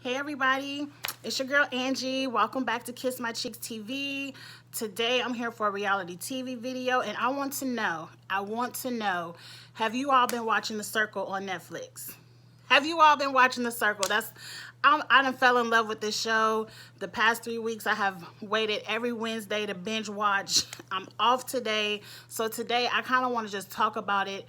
Hey everybody, it's your girl Angie. Welcome back to Kiss My Cheeks TV. Today I'm here for a reality TV video and I want to know, have you all been watching The Circle on Netflix? Have you all been watching The Circle? I done fell in love with this show. The past 3 weeks I have waited every Wednesday to binge watch. I'm off today. So today I kind of want to just talk about it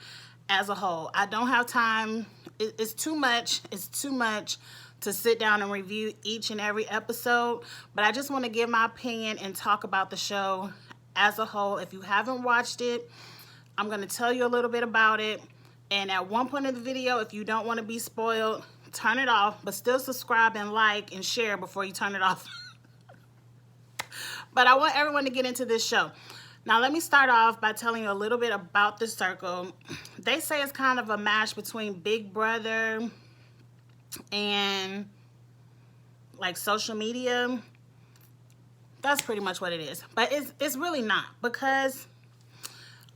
as a whole. I don't have time. It's too much. It's too much to sit down and review each and every episode, but I just want to give my opinion and talk about the show as a whole. If you haven't watched it, I'm going to tell you a little bit about it, and at one point in the video, if you don't want to be spoiled, turn it off, but still subscribe and like and share before you turn it off. But I want everyone to get into this show. Now, let me start off by telling you a little bit about The Circle. They say it's kind of a mash between Big Brother and like social media. That's pretty much what it is, but it's really not, because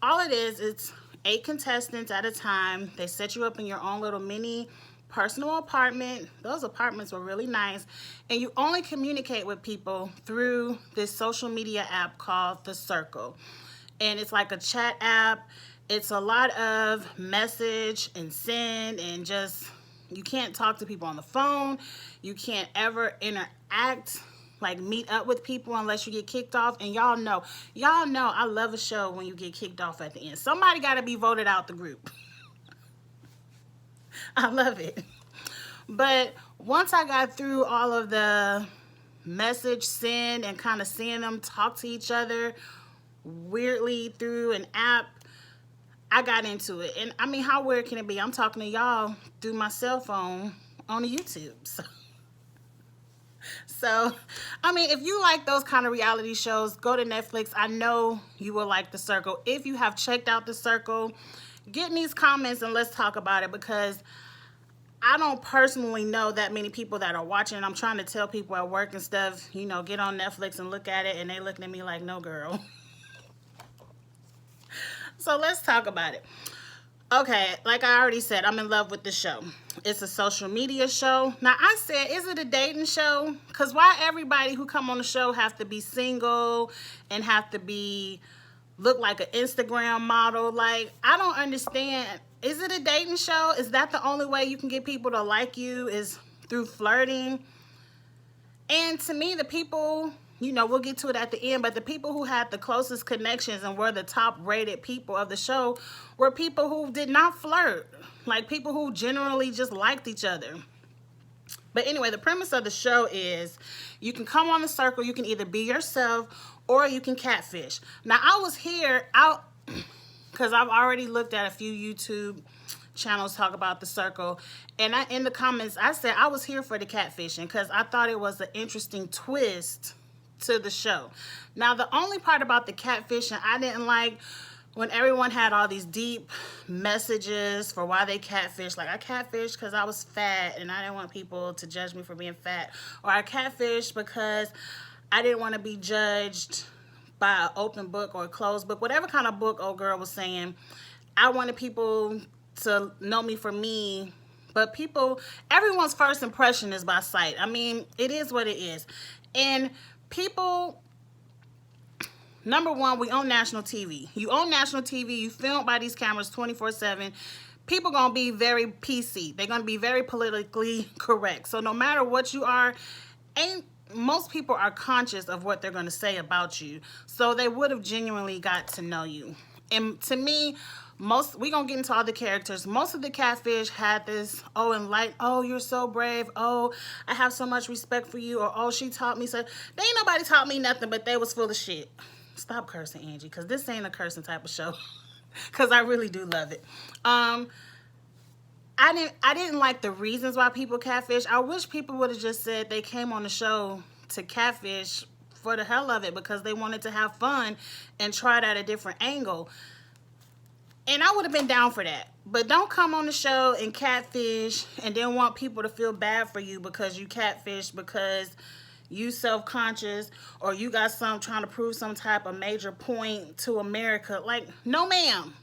all it is, it's 8 contestants at a time. They set you up in your own little mini personal apartment. Those apartments were really nice, and you only communicate with people through this social media app called The Circle, and it's like a chat app. It's a lot of message and send, and just, you can't talk to people on the phone. You can't ever interact, like meet up with people, unless you get kicked off. And y'all know I love a show when you get kicked off at the end. Somebody got to be voted out the group. I love it. But once I got through all of the message send and kind of seeing them talk to each other weirdly through an app, I got into it. And I mean, how weird can it be? I'm talking to y'all through my cell phone on the YouTube. So, I mean, if you like those kind of reality shows, go to Netflix. I know you will like The Circle. If you have checked out The Circle, get in these comments and let's talk about it, because I don't personally know that many people that are watching. I'm trying to tell people at work and stuff, you know, get on Netflix and look at it, and they looking at me like, no, girl. So let's talk about it. Okay, like I already said, I'm in love with the show. It's a social media show. Now, I said, is it a dating show? Because why everybody who come on the show have to be single and have to look like an Instagram model? Like, I don't understand. Is it a dating show? Is that the only way you can get people to like you, is through flirting? And to me, the people, you know, we'll get to it at the end, but the people who had the closest connections and were the top rated people of the show were people who did not flirt. Like, people who generally just liked each other. But anyway, the premise of the show is you can come on The Circle, you can either be yourself or you can catfish. Now, I was here out because I've already looked at a few YouTube channels talk about The Circle, and in the comments I said I was here for the catfishing because I thought it was an interesting twist to the show. Now, the only part about the catfishing I didn't like, when everyone had all these deep messages for why they catfish. Like, I catfished because I was fat and I didn't want people to judge me for being fat, or I catfished because I didn't want to be judged by an open book or a closed book, whatever kind of book old girl was saying. I wanted people to know me for me. But everyone's first impression is by sight. I mean, it is what it is. And people, number one, we own national TV. You own national TV. You film by these cameras 24/7. People going to be very PC. They're going to be very politically correct. So no matter what you are, most people are conscious of what they're going to say about you. So they would have genuinely got to know you. And to me, we gonna get into all the characters. Most of the catfish had this, oh, you're so brave, oh, I have so much respect for you, or oh, she taught me so. They ain't nobody taught me nothing, but they was full of shit. Stop cursing, Angie, because this ain't a cursing type of show. Because I really do love it. I didn't like the reasons why people catfish. I wish people would have just said they came on the show to catfish for the hell of it, because they wanted to have fun and try it at a different angle. And I would have been down for that. But don't come on the show and catfish and then want people to feel bad for you because you catfish, because you self-conscious, or you got trying to prove some type of major point to America. Like, no ma'am.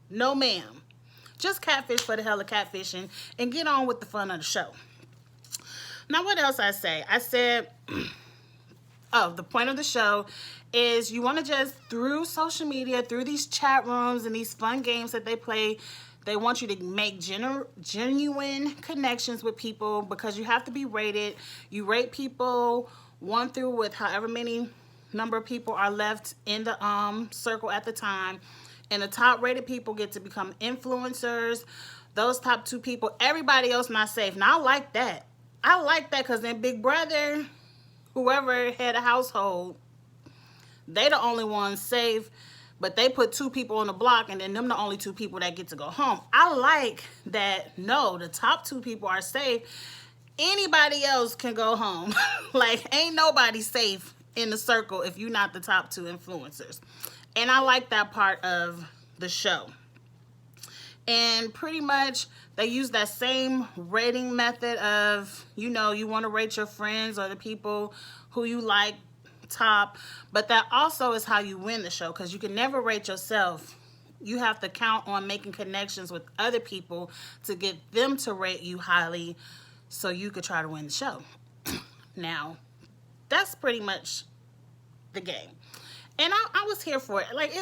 No ma'am. Just catfish for the hell of catfishing and get on with the fun of the show. Now, what else I say? I said, oh, the point of the show is you want to just, through social media, through these chat rooms and these fun games that they play, they want you to make genuine connections with people, because you have to be rated. You rate people 1 through with however many number of people are left in the circle at the time. And the top rated people get to become influencers. Those top 2 people, everybody else not safe. Now, I like that. I like that, because in Big Brother, whoever had a household, they the only ones safe, but they put 2 people on the block, and then them the only 2 people that get to go home. I like that. No, the top 2 people are safe. Anybody else can go home. Like, ain't nobody safe in the circle if you're not the top 2 influencers. And I like that part of the show. And pretty much they use that same rating method of, you know, you want to rate your friends or the people who you like top, but that also is how you win the show, because you can never rate yourself. You have to count on making connections with other people to get them to rate you highly so you could try to win the show. Now, that's pretty much the game. And I was here for it. Like,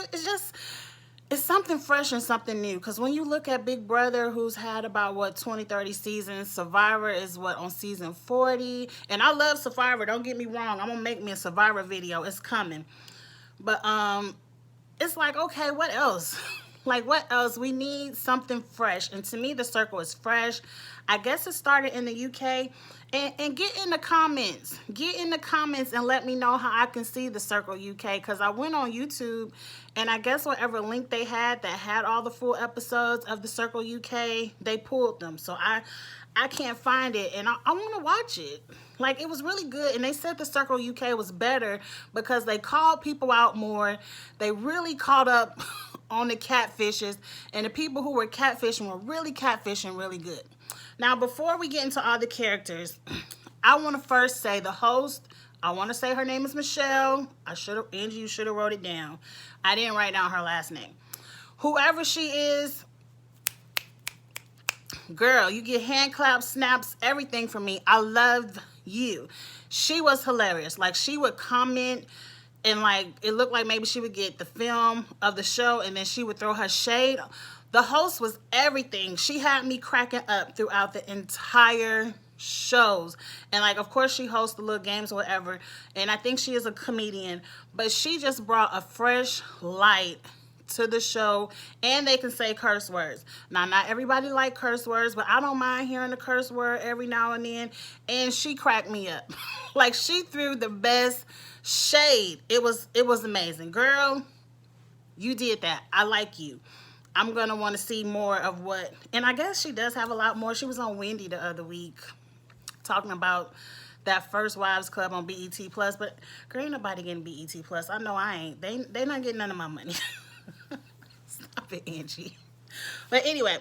it's something fresh and something new. Because when you look at Big Brother, who's had about, 20, 30 seasons, Survivor is, on season 40. And I love Survivor. Don't get me wrong. I'm going to make me a Survivor video. It's coming. But it's like, okay, what else? Like, what else? We need something fresh. And to me, the circle is fresh. I guess it started in the UK. And get in the comments. Get in the comments and let me know how I can see the Circle UK. Because I went on YouTube, and I guess whatever link they had that had all the full episodes of the Circle UK, they pulled them. So I can't find it, and I want to watch it. Like, it was really good. And they said the Circle UK was better because they called people out more. They really caught up on the catfishes. And the people who were catfishing were really catfishing really good. Now, before we get into all the characters, I want to first say the host. I want to say her name is Michelle. Angie, you should have wrote it down. I didn't write down her last name. Whoever she is, girl, you get hand claps, snaps, everything from me. I love you. She was hilarious. Like, she would comment, and like, it looked like maybe she would get the film of the show, and then she would throw her shade. The host was everything. She had me cracking up throughout the entire shows. And like, of course, she hosts the little games or whatever. And I think she is a comedian. But she just brought a fresh light to the show. And they can say curse words. Now, not everybody like curse words, but I don't mind hearing a curse word every now and then. And she cracked me up. Like, she threw the best shade. It was amazing. Girl, you did that. I like you. I'm going to want to see more of what, and I guess she does have a lot more. She was on Wendy the other week talking about that First Wives Club on BET Plus, but girl, ain't nobody getting BET Plus. I know I ain't. They not getting none of my money. Stop it, Angie. But anyway,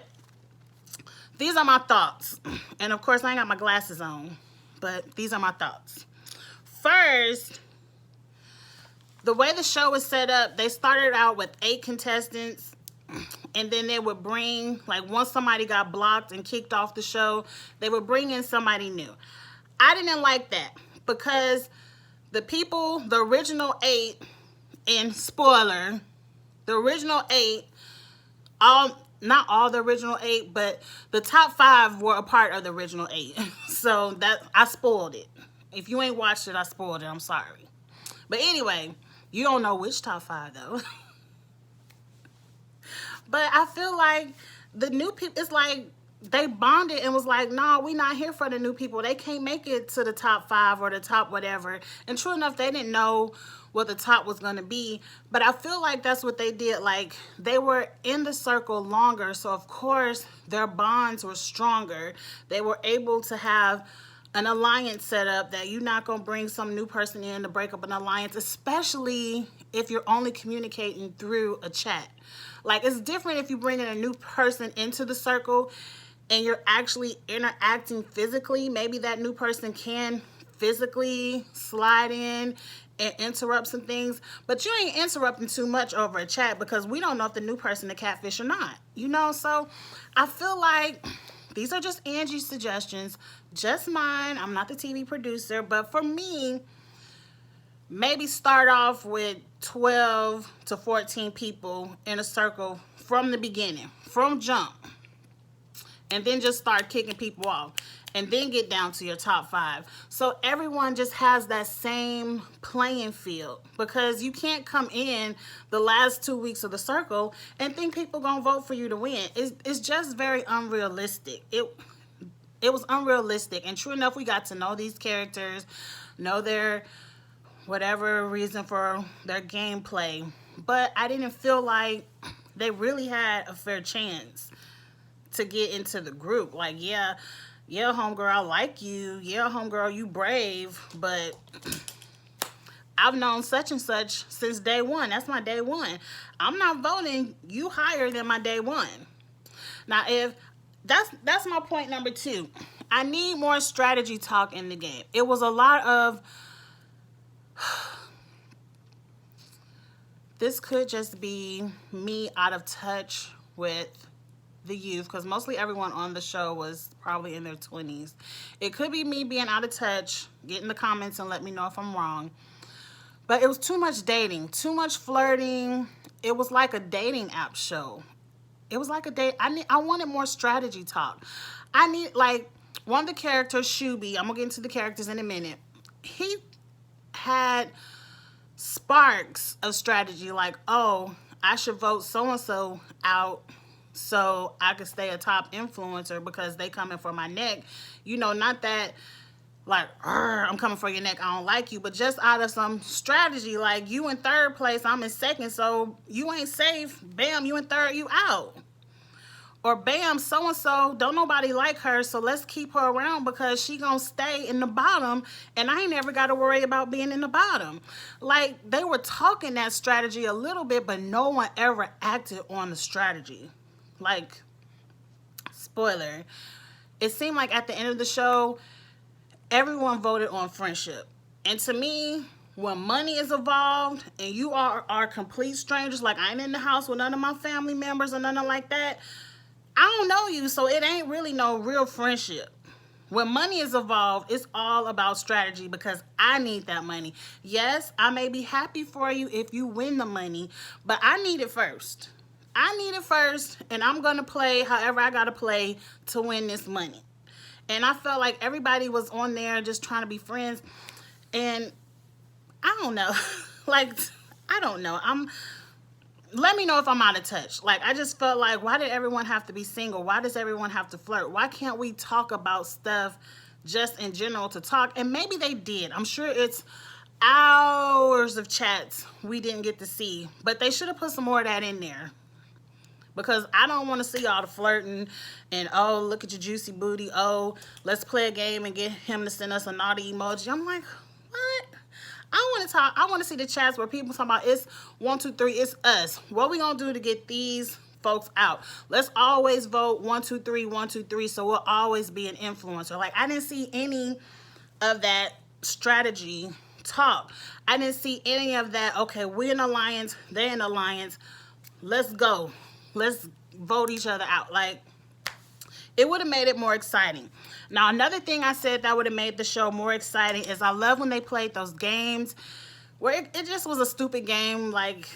these are my thoughts. And of course, I ain't got my glasses on, but these are my thoughts. First, the way the show was set up, they started out with 8 contestants. And then they would bring, like, once somebody got blocked and kicked off the show, they would bring in somebody new. I didn't like that because the people, the original 8, and spoiler, the original 8, not all the original 8, but the top 5 were a part of the original 8. So that, I spoiled it. If you ain't watched it, I spoiled it. I'm sorry. But anyway, you don't know which top 5 though. But I feel like the new people, it's like they bonded and was like, nah, we not here for the new people. They can't make it to the top 5 or the top whatever. And true enough, they didn't know what the top was going to be. But I feel like that's what they did. Like, they were in the circle longer. So, of course, their bonds were stronger. They were able to have an alliance set up that you're not going to bring some new person in to break up an alliance, especially if you're only communicating through a chat. Like, it's different if you bring in a new person into the circle and you're actually interacting physically. Maybe that new person can physically slide in and interrupt some things, but you ain't interrupting too much over a chat because we don't know if the new person a catfish or not, you know? So I feel like these are just Angie's suggestions, just mine. I'm not the TV producer, but for me, maybe start off with 12 to 14 people in a circle from the beginning, from jump, and then just start kicking people off, and then get down to your top 5. So everyone just has that same playing field, because you can't come in the last 2 weeks of the circle and think people gonna vote for you to win. It's just very unrealistic. It was unrealistic, and true enough, we got to know these characters, know their whatever reason for their gameplay, but I didn't feel like they really had a fair chance to get into the group. Like, yeah, homegirl, I like you. Yeah, homegirl, you brave. But I've known such and such since day one. That's my day one. I'm not voting you higher than my day one. Now, if that's my point number 2. I need more strategy talk in the game. It was a lot of this could just be me out of touch with the youth, because mostly everyone on the show was probably in their 20s. It could be me being out of touch. Get in the comments and let me know if I'm wrong. But it was too much dating, too much flirting. It was like a dating app show. It was like a date. I wanted more strategy talk. I need, like, one of the characters, Shuby, I'm gonna get into the characters in a minute. He had sparks of strategy, like, oh, I should vote so-and-so out so I could stay a top influencer because they coming for my neck. You know, not that, like, I'm coming for your neck, I don't like you, but just out of some strategy, like, you in 3rd place, I'm in 2nd, so you ain't safe. Bam, you in 3rd, you out. Or bam, so-and-so, don't nobody like her, so let's keep her around because she gonna stay in the bottom, and I ain't never got to worry about being in the bottom. Like, they were talking that strategy a little bit, but no one ever acted on the strategy. Like, spoiler, it seemed like at the end of the show, everyone voted on friendship. And to me, when money is involved and you are complete strangers, like, I ain't in the house with none of my family members or nothing like that, I don't know you, so it ain't really no real friendship. When money is involved, it's all about strategy because I need that money. Yes, I may be happy for you if you win the money, but I need it first. I need it first, and I'm going to play however I got to play to win this money. And I felt like everybody was on there just trying to be friends, and I don't know. Like, I don't know. Let me know if I'm out of touch. Like, I just felt like, why did everyone have to be single? Why does everyone have to flirt? Why can't we talk about stuff just in general to talk? And maybe they did. I'm sure it's hours of chats we didn't get to see. But they should have put some more of that in there. Because I don't want to see all the flirting and, oh, look at your juicy booty. Oh, let's play a game and get him to send us a naughty emoji. I'm like, what? I want to see the chats where people talk about, it's 1, 2, 3, it's us. What we gonna do to get these folks out? Let's always vote 1, 2, 3, 1, 2, 3, so we'll always be an influencer. Like, I didn't see any of that strategy talk. I didn't see any of that, okay, we're in alliance, they're in alliance, let's go. Let's vote each other out. Like, it would have made it more exciting. Now, another thing I said that would have made the show more exciting is I love when they played those games where it just was a stupid game, like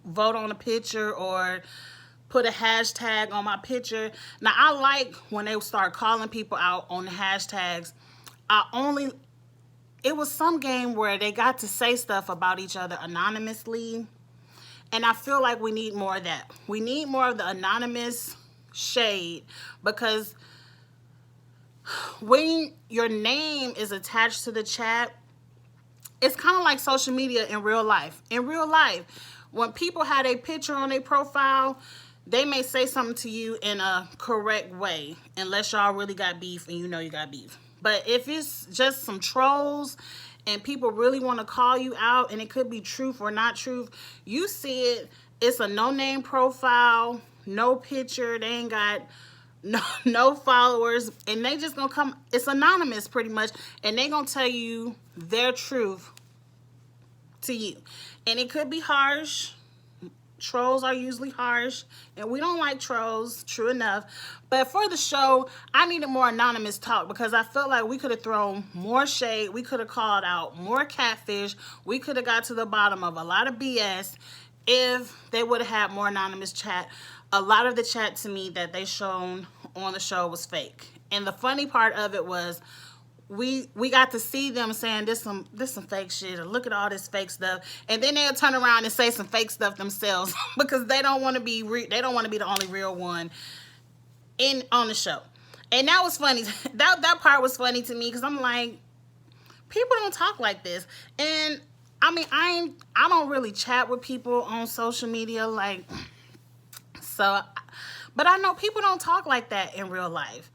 vote on a picture or put a hashtag on my picture. Now, I like when they start calling people out on the hashtags. It was some game where they got to say stuff about each other anonymously. And I feel like we need more of that. We need more of the anonymous shade, because when your name is attached to the chat, it's kind of like social media in real life. In real life, when people had a picture on their profile, they may say something to you in a correct way, unless y'all really got beef and you know you got beef. But if it's just some trolls and people really want to call you out, and it could be truth or not truth, you see it, it's a no-name profile, no picture, they ain't got no followers, and they just gonna come, it's anonymous pretty much, and they gonna tell you their truth to you. And it could be harsh, Trolls are usually harsh, and we don't like trolls, true enough. But for the show, I needed more anonymous talk because I felt like we could have thrown more shade. We could have called out more catfish. We could have got to the bottom of a lot of BS if they would have had more anonymous chat. A lot of the chat to me that they shown on the show was fake. And the funny part of it was we got to see them saying this some fake shit, or look at all this fake stuff, and then they'll turn around and say some fake stuff themselves because they don't want to be the only real one on the show. And that was funny. That part was funny to me because I'm like, people don't talk like this. And I mean, I don't really chat with people on social media, like, so, but I know people don't talk like that in real life.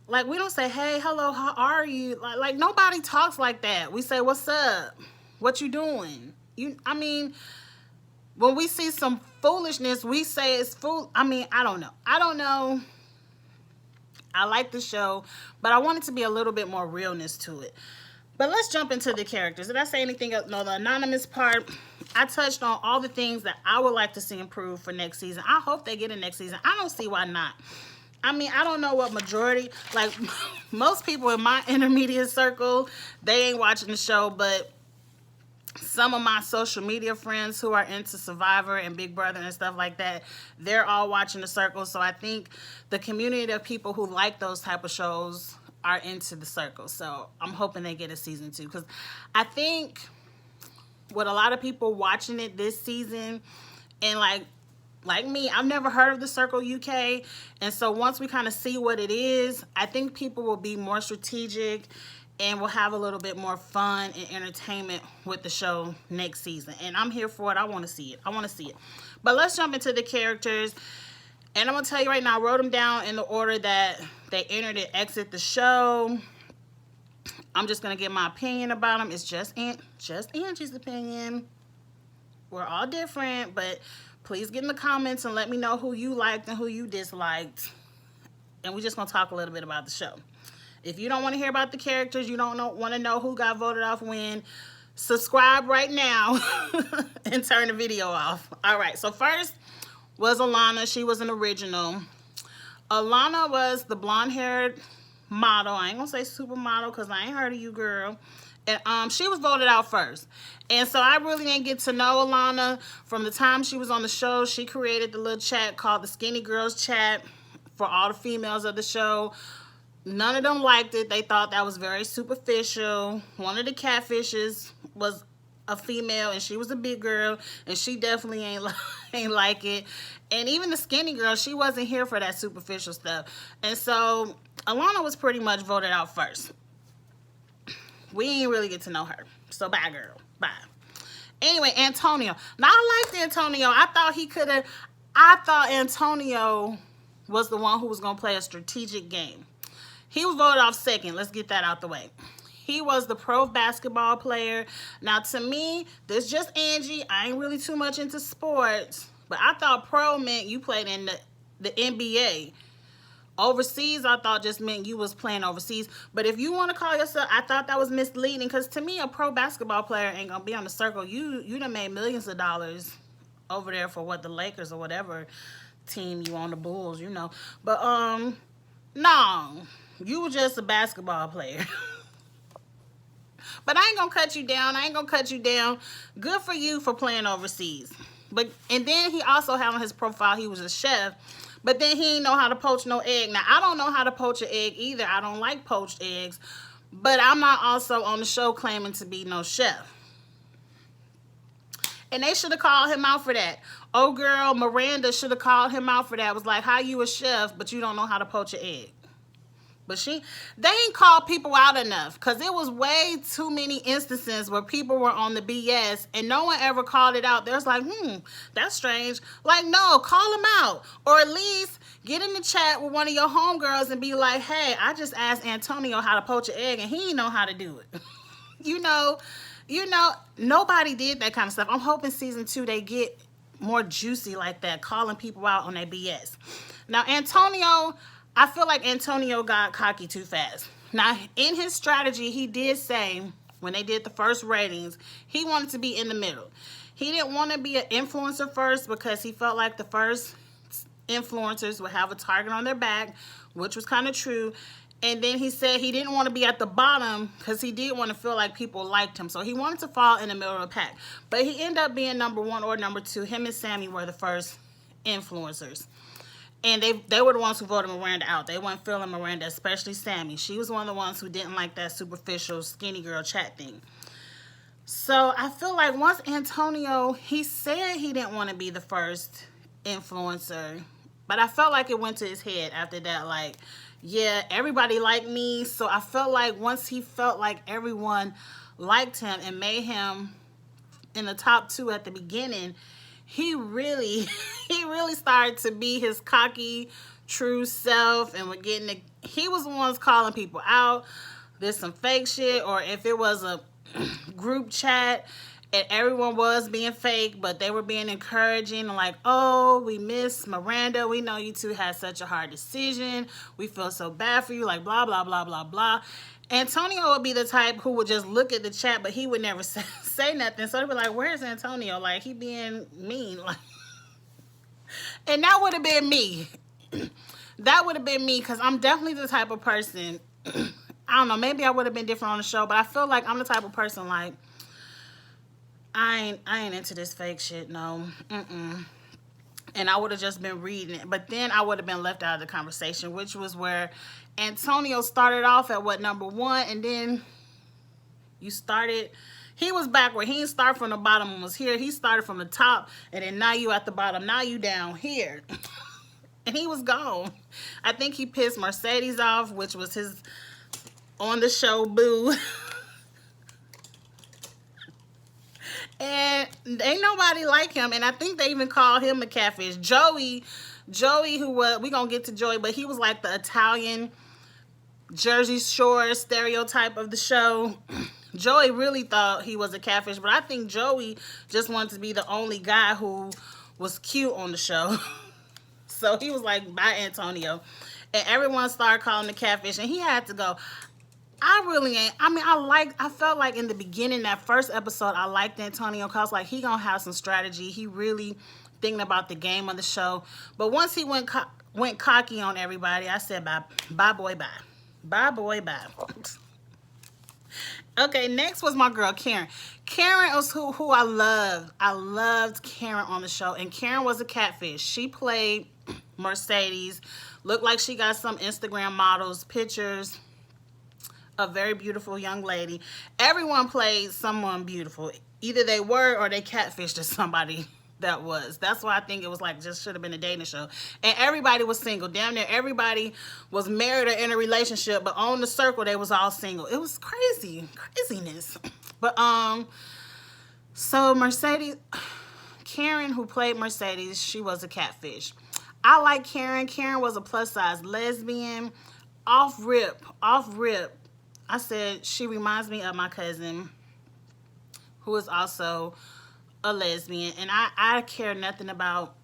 Like, we don't say, hey, hello, how are you? Like nobody talks like that. We say, what's up? What you doing? I mean, when we see some foolishness, we say it's fool. I mean, I don't know. I like the show, but I want it to be a little bit more realness to it. But let's jump into the characters. Did I say anything else? No, the anonymous part, I touched on all the things that I would like to see improved for next season. I hope they get it next season. I don't see why not. I mean, I don't know what majority, like most people in my intermediate circle, they ain't watching the show, but some of my social media friends who are into Survivor and Big Brother and stuff like that, they're all watching the Circle. So I think the community of people who like those type of shows are into the Circle. So I'm hoping they get a season 2, because I think with a lot of people watching it this season, and like me, I've never heard of the Circle UK, and so once we kind of see what it is, I think people will be more strategic and will have a little bit more fun and entertainment with the show next season. And I'm here for it. I want to see it. But let's jump into the characters. And I'm going to tell you right now, I wrote them down in the order that they entered and exit the show. I'm just going to give my opinion about them. It's just Angie's opinion. We're all different, but please get in the comments and let me know who you liked and who you disliked. And we're just going to talk a little bit about the show. If you don't want to hear about the characters, you don't want to know who got voted off when, subscribe right now and turn the video off. All right, so first was Alana. She was an original. Alana was the blonde-haired model. I ain't going to say supermodel because I ain't heard of you, girl. And she was voted out first. And so I really didn't get to know Alana from the time she was on the show. She created the little chat called the Skinny Girls Chat for all the females of the show. None of them liked it. They thought that was very superficial. One of the catfishes was a female, and she was a big girl, and she definitely ain't like it. And even the skinny girl, she wasn't here for that superficial stuff. And so Alana was pretty much voted out first. We didn't really get to know her. So bye, girl. Bye. Anyway, Antonio. Now, I liked Antonio. I thought Antonio was the one who was going to play a strategic game. He was voted off second. Let's get that out the way. He was the pro basketball player. Now, to me, this is just Angie. I ain't really too much into sports. But I thought pro meant you played in the NBA. Overseas, I thought just meant you was playing overseas. But if you want to call yourself, I thought that was misleading. Because to me, a pro basketball player ain't going to be on the Circle. You done made millions of dollars over there for what, the Lakers or whatever team you on, the Bulls, you know. But, no. You were just a basketball player. But I ain't going to cut you down. Good for you for playing overseas. And then he also had on his profile, he was a chef. But then he didn't know how to poach no egg. Now, I don't know how to poach an egg either. I don't like poached eggs. But I'm not also on the show claiming to be no chef. And they should have called him out for that. Oh, girl, Miranda should have called him out for that. It was like, how you a chef, but you don't know how to poach an egg? But they ain't called people out enough, because it was way too many instances where people were on the BS and no one ever called it out. There's like, that's strange. Like, no, call them out. Or at least get in the chat with one of your homegirls and be like, hey, I just asked Antonio how to poach an egg and he didn't know how to do it. you know, nobody did that kind of stuff. I'm hoping season 2 they get more juicy like that, calling people out on their BS. Now, Antonio, I feel like Antonio got cocky too fast. Now, in his strategy, he did say, when they did the first ratings, he wanted to be in the middle. He didn't want to be an influencer first because he felt like the first influencers would have a target on their back, which was kind of true. And then he said he didn't want to be at the bottom because he did want to feel like people liked him. So he wanted to fall in the middle of the pack. But he ended up being number 1 or number 2. Him and Sammy were the first influencers. And they were the ones who voted Miranda out. They weren't feeling Miranda, especially Sammy. She was one of the ones who didn't like that superficial skinny girl chat thing. So I feel like once Antonio, he said he didn't want to be the first influencer. But I felt like it went to his head after that. Like, yeah, everybody liked me. So I felt like once he felt like everyone liked him and made him in the top 2 at the beginning, he really started to be his cocky, true self, and he was the ones calling people out. There's some fake shit, or if it was a group chat and everyone was being fake, but they were being encouraging, like, oh, we miss Miranda. We know you two had such a hard decision. We feel so bad for you, like, blah, blah, blah, blah, blah. Antonio would be the type who would just look at the chat, but he would never say nothing. So they'd be like, where's Antonio? Like, he being mean. Like, and that would have been me. That would have been me, because I'm definitely the type of person, I don't know, maybe I would have been different on the show, but I feel like I'm the type of person, like, I ain't into this fake shit, no. And I would have just been reading it. But then I would have been left out of the conversation, which was where Antonio started off at, what, number 1, and then he was backward. He didn't start from the bottom and was here. He started from the top, and then now you at the bottom. Now you down here. And he was gone. I think he pissed Mercedes off, which was his on-the-show boo. And ain't nobody like him. And I think they even called him a catfish. Joey, who was, we gonna get to Joey, but he was like the Italian Jersey Shore stereotype of the show. Joey really thought he was a catfish, but I think Joey just wanted to be the only guy who was cute on the show. So he was like, bye, Antonio. And everyone started calling him catfish, and he had to go. I really ain't. I mean, I felt like in the beginning, that first episode, I liked Antonio because, like, he gonna have some strategy. He really thinking about the game of the show. But once he went cocky on everybody, I said, bye, boy, bye. Bye, boy, bye. Okay, next was my girl, Karen. Karen was who I loved. I loved Karen on the show, and Karen was a catfish. She played Mercedes. Looked like she got some Instagram models, pictures. A very beautiful young lady. Everyone played someone beautiful. Either they were or they catfished to somebody that was. That's why I think it was like just should have been a dating show. And everybody was single. Damn near everybody was married or in a relationship, but on the circle they was all single. It was craziness. But so Mercedes, Karen, who played Mercedes, she was a catfish. I like Karen. Karen was a plus size lesbian. Off rip. I said she reminds me of my cousin, who is also a lesbian, and I care nothing about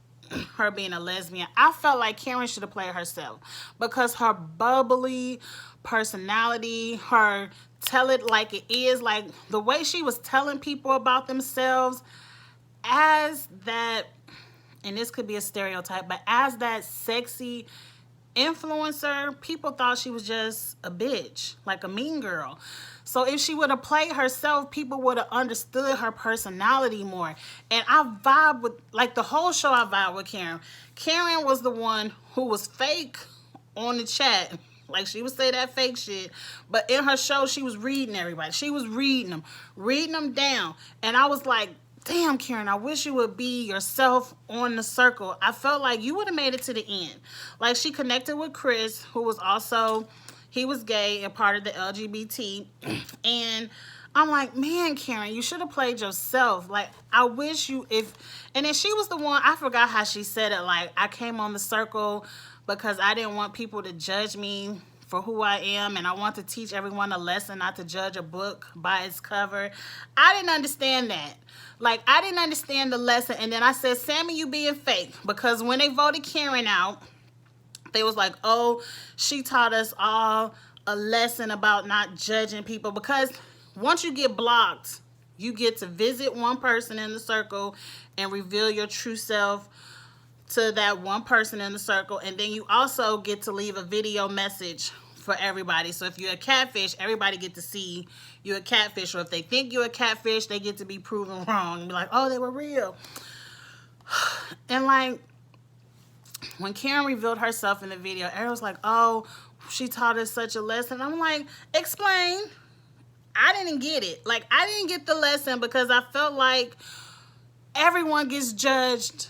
her being a lesbian. I felt like Karen should have played herself because her bubbly personality, her tell it like it is, like the way she was telling people about themselves as that, and this could be a stereotype, but as that sexy influencer, people thought she was just a bitch, like a mean girl. So if she would have played herself, people would have understood her personality more. And I vibe with, like the whole show, I vibe with Karen. Karen was the one who was fake on the chat. Like she would say that fake shit. But in her show, she was reading everybody. She was reading them down. And I was like, damn, Karen, I wish you would be yourself on the circle. I felt like you would have made it to the end. Like she connected with Chris, who was also, he was gay and part of the LGBT. And I'm like, man, Karen, you should have played yourself. Like, I wish you, and then she was the one, I forgot how she said it. Like, I came on the circle because I didn't want people to judge me for who I am, and I want to teach everyone a lesson not to judge a book by its cover. I didn't understand that. Like, I didn't understand the lesson. And then I said, Sammy, you being fake. Because when they voted Karen out, they was like, oh, she taught us all a lesson about not judging people. Because once you get blocked You get to visit one person in the circle and reveal your true self to that one person in the circle. And then you also get to leave a video message for everybody. So if you're a catfish, everybody get to see you're a catfish. Or if they think you're a catfish, they get to be proven wrong and be like, oh, they were real. And like, when Karen revealed herself in the video, everyone was like, oh, she taught us such a lesson. I'm like, explain. I didn't get it. Like, I didn't get the lesson because I felt like everyone gets judged.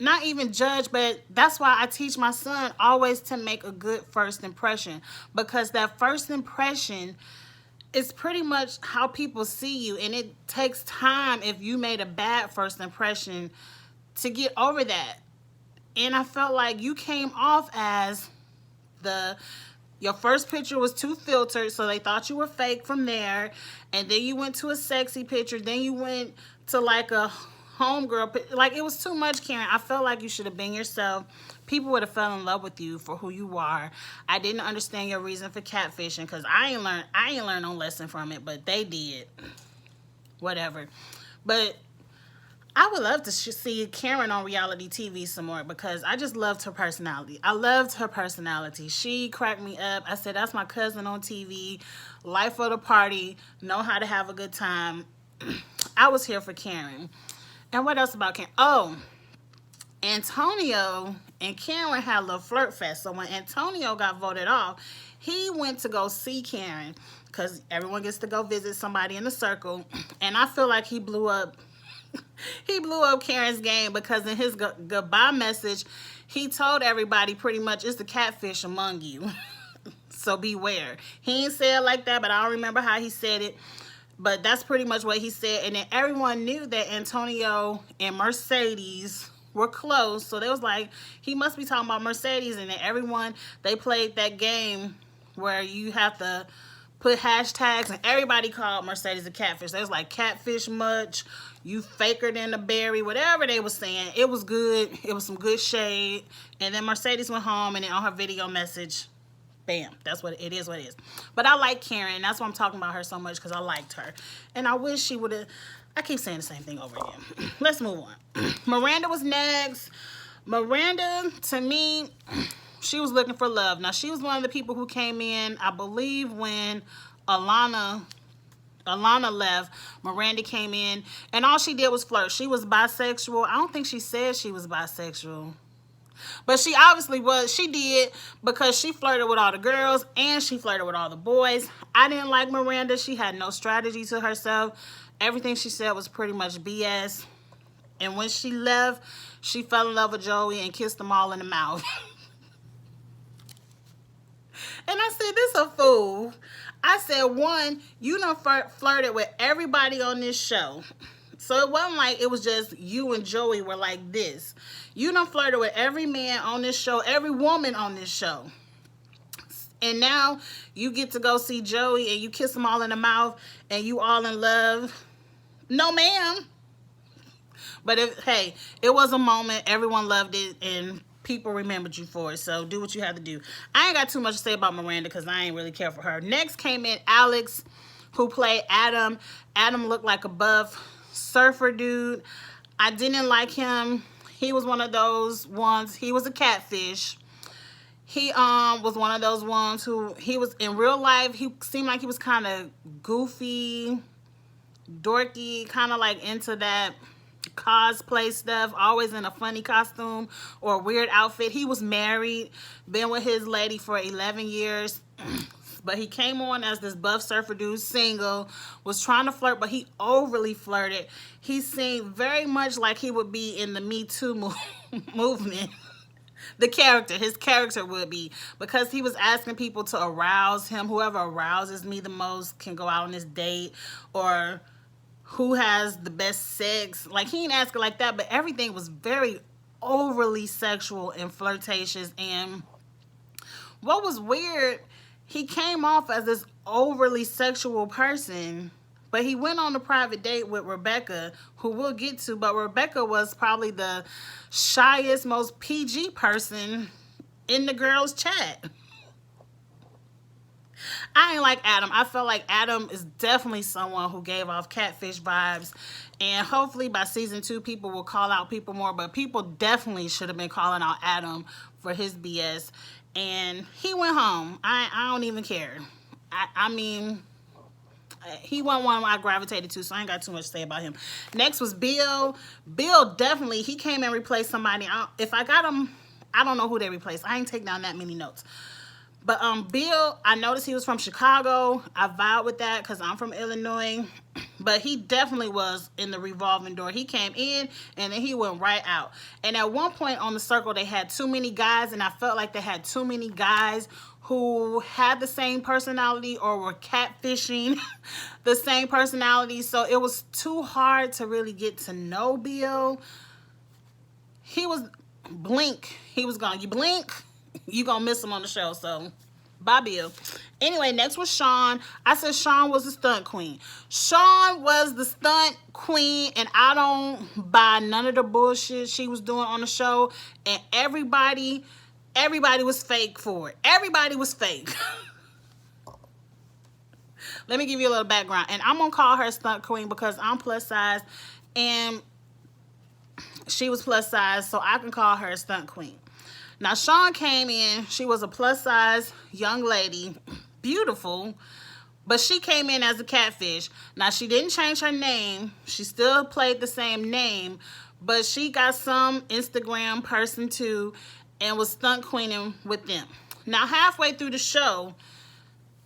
Not even judged, but that's why I teach my son always to make a good first impression. Because that first impression is pretty much how people see you. And it takes time if you made a bad first impression to get over that. And I felt like you came off as your first picture was too filtered, so they thought you were fake from there. And then you went to a sexy picture. Then you went to like a homegirl. Like, it was too much, Karen. I felt like you should have been yourself. People would have fell in love with you for who you are. I didn't understand your reason for catfishing because I ain't learned no lesson from it, but they did. Whatever. But I would love to see Karen on reality TV some more because I just loved her personality. I loved her personality. She cracked me up. I said, that's my cousin on TV. Life of the party. Know how to have a good time. I was here for Karen. And what else about Karen? Oh, Antonio and Karen had a little flirt fest. So when Antonio got voted off, he went to go see Karen because everyone gets to go visit somebody in the circle. And I feel like he blew up. He blew up Karen's game because in his goodbye message, he told everybody pretty much it's the catfish among you. So beware. He ain't say it like that, but I don't remember how he said it. But that's pretty much what he said. And then everyone knew that Antonio and Mercedes were close. So they was like, he must be talking about Mercedes. And then everyone, they played that game where you have to put hashtags, and everybody called Mercedes a catfish. They was like, catfish much, you faker than a berry, whatever they was saying. It was good. It was some good shade. And then Mercedes went home, and then on her video message, bam, that's what it is. But I like Karen. That's why I'm talking about her so much, because I liked her. And I wish she would have, I keep saying the same thing over again. Let's move on. Miranda was next. Miranda, to me, she was looking for love. Now, she was one of the people who came in, I believe, when Alana left. Miranda came in, and all she did was flirt. She was bisexual. I don't think she said she was bisexual. But she obviously was. She did, because she flirted with all the girls, and she flirted with all the boys. I didn't like Miranda. She had no strategy to herself. Everything she said was pretty much BS. And when she left, she fell in love with Joey and kissed them all in the mouth. And I said, this a fool. I said, one, you done flirted with everybody on this show. So it wasn't like it was just you and Joey were like this. You done flirted with every man on this show, every woman on this show. And now you get to go see Joey and you kiss them all in the mouth and you all in love. No, ma'am. But hey, it was a moment. Everyone loved it, and people remembered you for it. So do what you have to do. I ain't got too much to say about Miranda because I ain't really care for her. Next came in Alex, who played Adam. Adam looked like a buff surfer dude. I didn't like him. He was one of those ones. He was a catfish. He was one of those ones who, he was in real life, he seemed like he was kind of goofy, dorky, kind of like into that cosplay stuff, always in a funny costume or a weird outfit. He was married, been with his lady for 11 years, but he came on as this buff surfer dude, single, was trying to flirt, but he overly flirted. He seemed very much like he would be in the Me Too movement. His character would be, because he was asking people to arouse him. Whoever arouses me the most can go out on this date, or who has the best sex. Like, he ain't asking like that, but everything was very overly sexual and flirtatious. And what was weird, he came off as this overly sexual person, but he went on a private date with Rebecca, who we'll get to, but Rebecca was probably the shyest, most PG person in the girls' chat. I ain't like Adam. I felt like Adam is definitely someone who gave off catfish vibes. And hopefully by season 2, people will call out people more. But people definitely should have been calling out Adam for his BS. And he went home. I don't even care. I mean, he wasn't one I gravitated to, so I ain't got too much to say about him. Next was Bill. Bill definitely, he came and replaced somebody. If I got him, I don't know who they replaced. I ain't take down that many notes. But Bill, I noticed he was from Chicago. I vowed with that because I'm from Illinois. But he definitely was in the revolving door. He came in and then he went right out. And at one point on the circle, they had too many guys, and I felt like they had too many guys who had the same personality or were catfishing the same personality. So it was too hard to really get to know Bill. He was blink. He was gone. You blink, you gonna miss him on the show. So bye, Bill. Anyway, next was Sean. I said Sean was the stunt queen. Sean was the stunt queen, and I don't buy none of the bullshit she was doing on the show. And everybody was fake for it. Everybody was fake. Let me give you a little background. And I'm going to call her stunt queen because I'm plus size and she was plus size, so I can call her a stunt queen. Now, Sean came in. She was a plus size young lady, beautiful, but she came in as a catfish. Now, she didn't change her name. She still played the same name, but she got some Instagram person too and was stunt queening with them. Now, halfway through the show,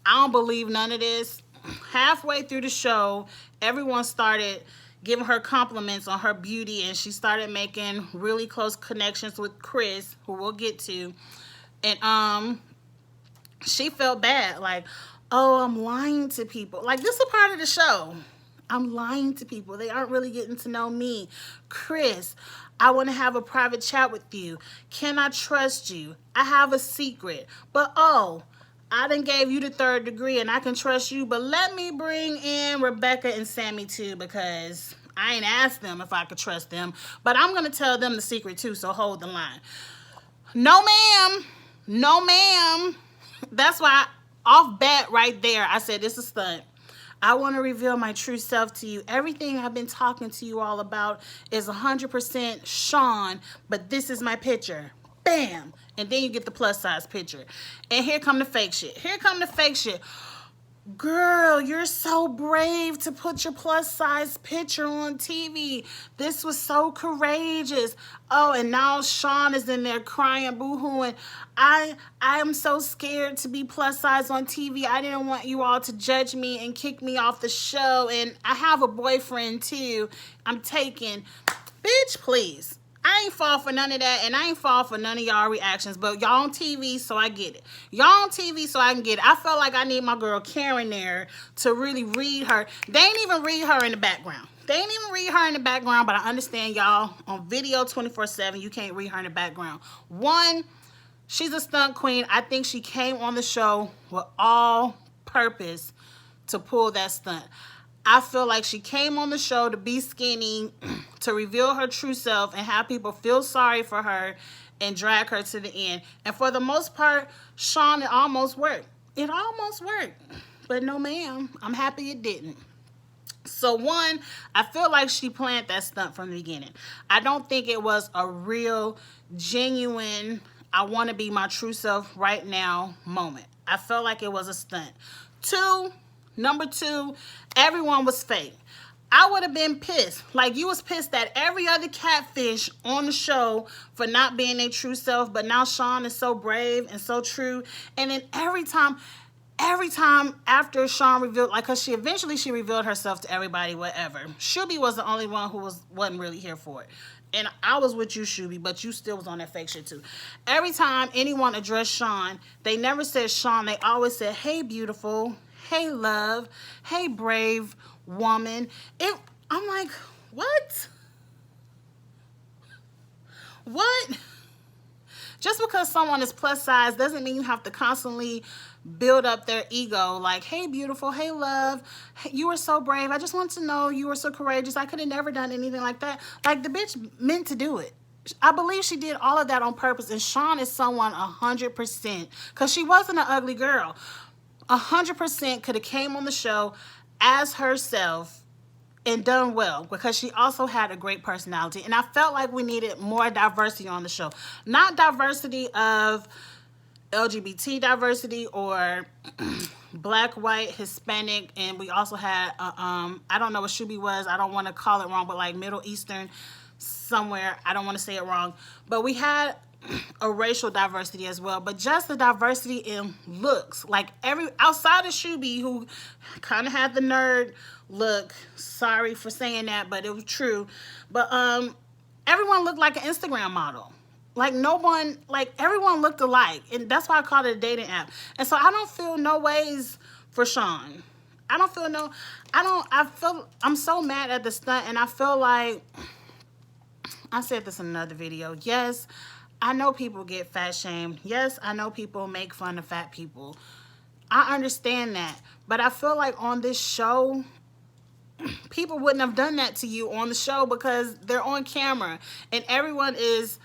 I don't believe none of this. Halfway through the show, everyone started giving her compliments on her beauty, and she started making really close connections with Chris, who we'll get to. And she felt bad, like, oh, I'm lying to people. Like, this is a part of the show. I'm lying to people. They aren't really getting to know me. Chris, I want to have a private chat with you. Can I trust you? I have a secret. But, oh, I done gave you the 3rd degree and I can trust you, but let me bring in Rebecca and Sammy too, because I ain't asked them if I could trust them, but I'm going to tell them the secret too, so hold the line. No, ma'am. No, ma'am. That's why off bat right there, I said this is a stunt. I want to reveal my true self to you. Everything I've been talking to you all about is 100% Sean, but this is my picture. Bam. And then you get the plus size picture. And here come the fake shit. Here come the fake shit. Girl, you're so brave to put your plus size picture on TV. This was so courageous. Oh, and now Sean is in there crying, boo-hooing. I am so scared to be plus size on TV. I didn't want you all to judge me and kick me off the show. And I have a boyfriend too. I'm taken. Bitch, please. I ain't fall for none of that, and I ain't fall for none of y'all reactions, but y'all on TV, so I get it. Y'all on TV, so I can get it. I felt like I need my girl Karen there to really read her. They ain't even read her in the background. They ain't even read her in the background, but I understand y'all on video 24/7, you can't read her in the background. One, she's a stunt queen. I think she came on the show with all purpose to pull that stunt. I feel like she came on the show to be skinny, to reveal her true self and have people feel sorry for her and drag her to the end. And for the most part, Sean, it almost worked. It almost worked. But no, ma'am. I'm happy it didn't. So one, I feel like she planned that stunt from the beginning. I don't think it was a real, genuine, I want to be my true self right now moment. I felt like it was a stunt. Number two, everyone was fake. I would have been pissed. Like, you was pissed at every other catfish on the show for not being their true self, but now Sean is so brave and so true. And then every time after Sean revealed, like, cause she revealed herself to everybody, whatever. Shuby was the only one who wasn't really here for it. And I was with you, Shuby, but you still was on that fake shit too. Every time anyone addressed Sean, they never said Sean. They always said, hey, beautiful. Hey, love. Hey, brave woman. I'm like, what? What? Just because someone is plus size doesn't mean you have to constantly build up their ego. Like, hey, beautiful. Hey, love. Hey, you were so brave. I just want to know you were so courageous. I could have never done anything like that. Like, the bitch meant to do it. I believe she did all of that on purpose. And Sean is someone 100%. Because she wasn't an ugly girl. 100% could have came on the show as herself and done well, because she also had a great personality. And I felt like we needed more diversity on the show. Not diversity of LGBT diversity or black, white, Hispanic, and we also had I don't know what Shubi was. I don't want to call it wrong, but like Middle Eastern somewhere. I don't want to say it wrong. But we had a racial diversity as well, but just the diversity in looks. Like outside of Shubi, who kind of had the nerd look. Sorry for saying that, but it was true. But everyone looked like an Instagram model. Like everyone looked alike. And that's why I called it a dating app. And so I don't feel no ways for Sean. I'm so mad at the stunt, and I feel like, I said this in another video. Yes, I know people get fat shamed. Yes, I know people make fun of fat people. I understand that. But I feel like on this show, people wouldn't have done that to you on the show because they're on camera and everyone is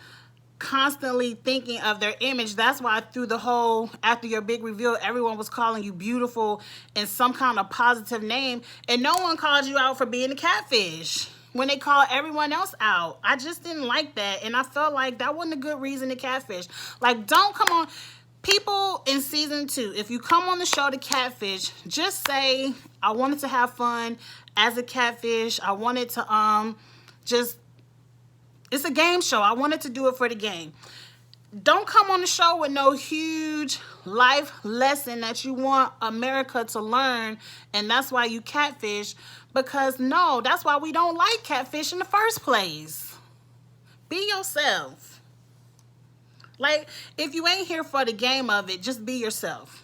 constantly thinking of their image. That's why through the whole, after your big reveal, everyone was calling you beautiful in some kind of positive name, and no one called you out for being a catfish when they call everyone else out. I just didn't like that, and I felt like that wasn't a good reason to catfish. Like, don't come on. People in season 2, if you come on the show to catfish, just say, I wanted to have fun as a catfish. I wanted to it's a game show. I wanted to do it for the game. Don't come on the show with no huge life lesson that you want America to learn, and that's why you catfish. Because no, that's why we don't like catfish in the first place. Be yourself. Like, if you ain't here for the game of it, just be yourself.